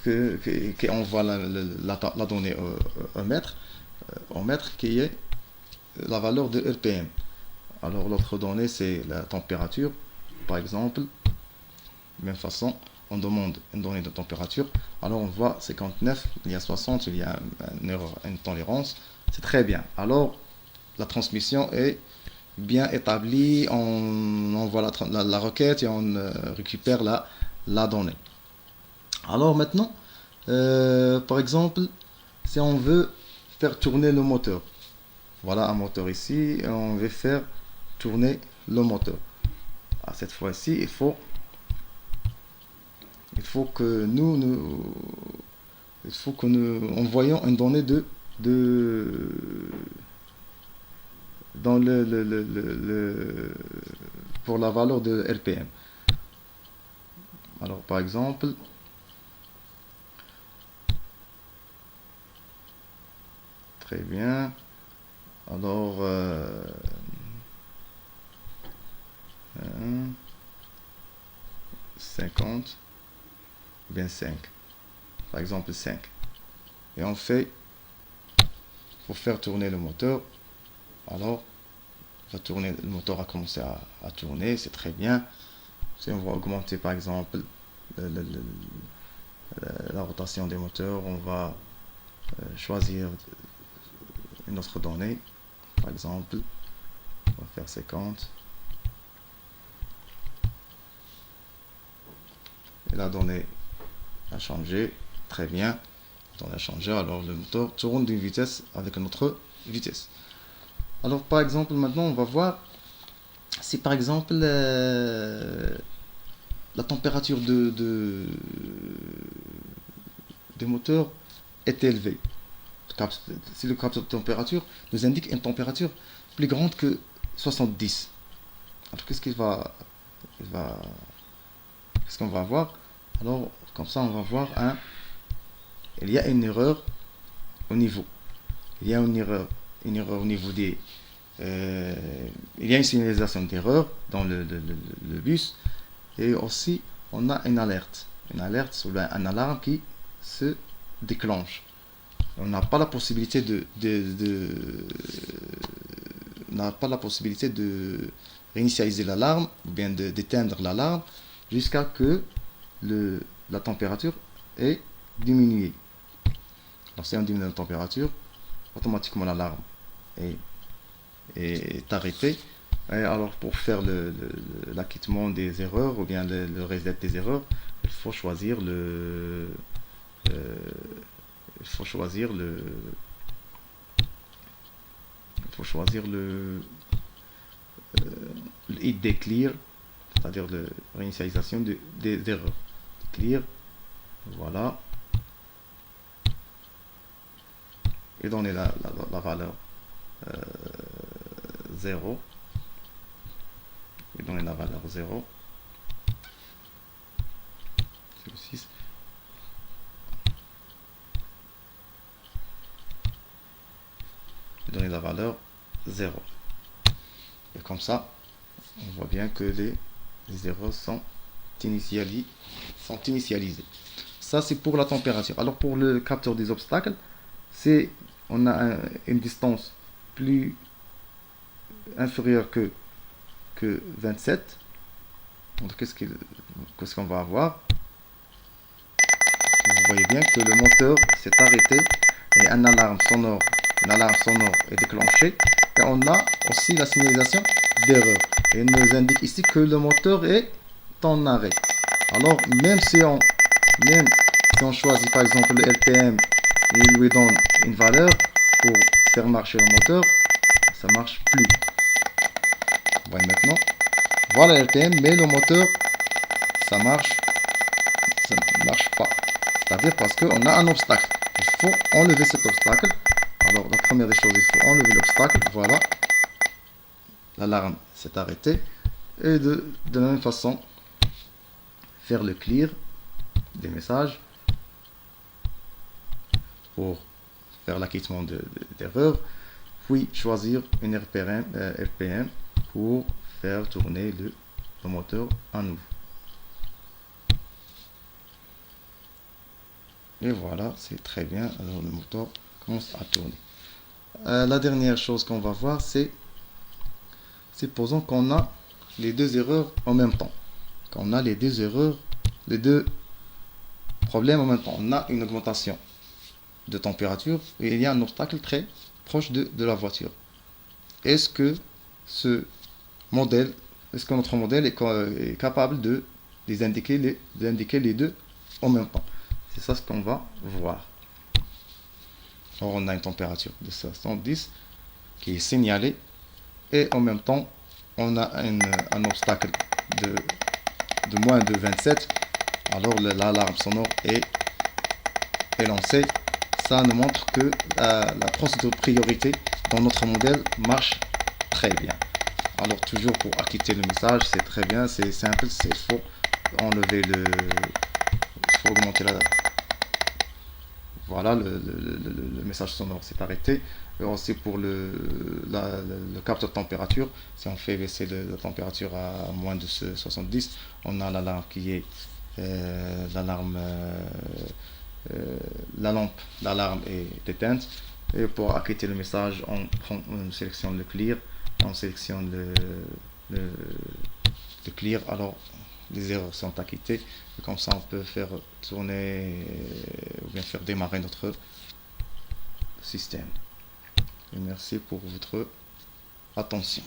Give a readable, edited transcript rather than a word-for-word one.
qui envoie la donnée au maître qui est la valeur de RPM. Alors l'autre donnée c'est la température, par exemple. De même façon, on demande une donnée de température. Alors on voit 59, il y a 60, il y a une erreur, une tolérance. C'est très bien. Alors la transmission est bien établie. On envoie la requête et on récupère la donnée. Alors maintenant, par exemple, si on veut faire tourner le moteur. Voilà un moteur ici. Et on veut faire tourner le moteur. Cette fois-ci, il faut que nous envoyions une donnée dans pour la valeur de RPM. Alors par exemple, très bien. Alors 50 bien 5, par exemple 5, et on fait pour faire tourner le moteur. Alors le moteur a commencé à tourner, c'est très bien. Si on va augmenter par exemple la rotation des moteurs, on va choisir une autre donnée, par exemple on va faire 50, et la donnée a changé, très bien. On a changé, alors le moteur tourne d'une vitesse avec une autre vitesse. Alors par exemple maintenant on va voir si par exemple la température des moteurs est élevée. Si le capteur de température nous indique une température plus grande que 70, alors qu'est-ce qu'on va avoir? Alors comme ça on va voir il y a une erreur au niveau. Il y a une erreur au niveau des il y a une signalisation d'erreur dans le bus, et aussi on a une alerte ou un alarme qui se déclenche. On n'a pas la possibilité de réinitialiser l'alarme ou bien d'éteindre l'alarme jusqu'à que la température est diminuée. Alors si on diminue la température, automatiquement l'alarme est arrêtée. Et alors pour faire l'acquittement des erreurs ou bien le reset des erreurs, il faut choisir le ID clear, c'est-à-dire la réinitialisation des erreurs. Clear, voilà, et donner la valeur 0, et donner la valeur 0, c'est le 6, et donner la valeur 0. Et comme ça, on voit bien que les erreurs sont initialisées. Ça, c'est pour la température. Alors, pour le capteur des obstacles, on a une distance plus inférieure que 27. Donc, qu'est-ce qu'on va avoir? Vous voyez bien que le moteur s'est arrêté et une alarme sonore est déclenchée. Et on a aussi la signalisation d'erreur. Et il nous indique ici que le moteur est en arrêt. Alors, même si on choisit par exemple le RPM et il lui donne une valeur pour faire marcher le moteur, ça marche plus. Vous voyez maintenant, voilà le RPM, mais le moteur, ça marche pas. C'est-à-dire parce qu'on a un obstacle. Il faut enlever cet obstacle. Alors, la première des choses, il faut enlever l'obstacle. Voilà. L'alarme s'est arrêtée. Et de la même façon, faire le clear des messages pour faire l'acquittement d'erreurs. Puis choisir une RPM pour faire tourner le moteur à nouveau. Et voilà, c'est très bien. Alors le moteur commence à tourner. La dernière chose qu'on va voir, c'est supposons qu'on a les deux erreurs en même temps. Qu'on a les deux erreurs, les deux problèmes en même temps. On a une augmentation de température et il y a un obstacle très proche de la voiture. Est-ce que ce modèle, est-ce que notre modèle est capable d'indiquer les deux en même temps? C'est ça ce qu'on va voir. Alors on a une température de 70 qui est signalée et en même temps on a un obstacle de moins de 27. Alors l'alarme sonore est lancée. Ça nous montre que la procédure de priorité dans notre modèle marche très bien. Alors toujours pour acquitter le message, c'est très bien, c'est simple, il faut enlever il faut augmenter voilà, le message sonore s'est arrêté. Et aussi pour le capteur de température, si on fait baisser la température à moins de 70, on a l'alarme qui est l'alarme, la lampe d'alarme est éteinte. Et pour acquitter le message, on sélectionne le clear, on sélectionne le clear. Alors les erreurs sont acquittées. Et comme ça, on peut faire tourner ou bien faire démarrer notre système. Et merci pour votre attention.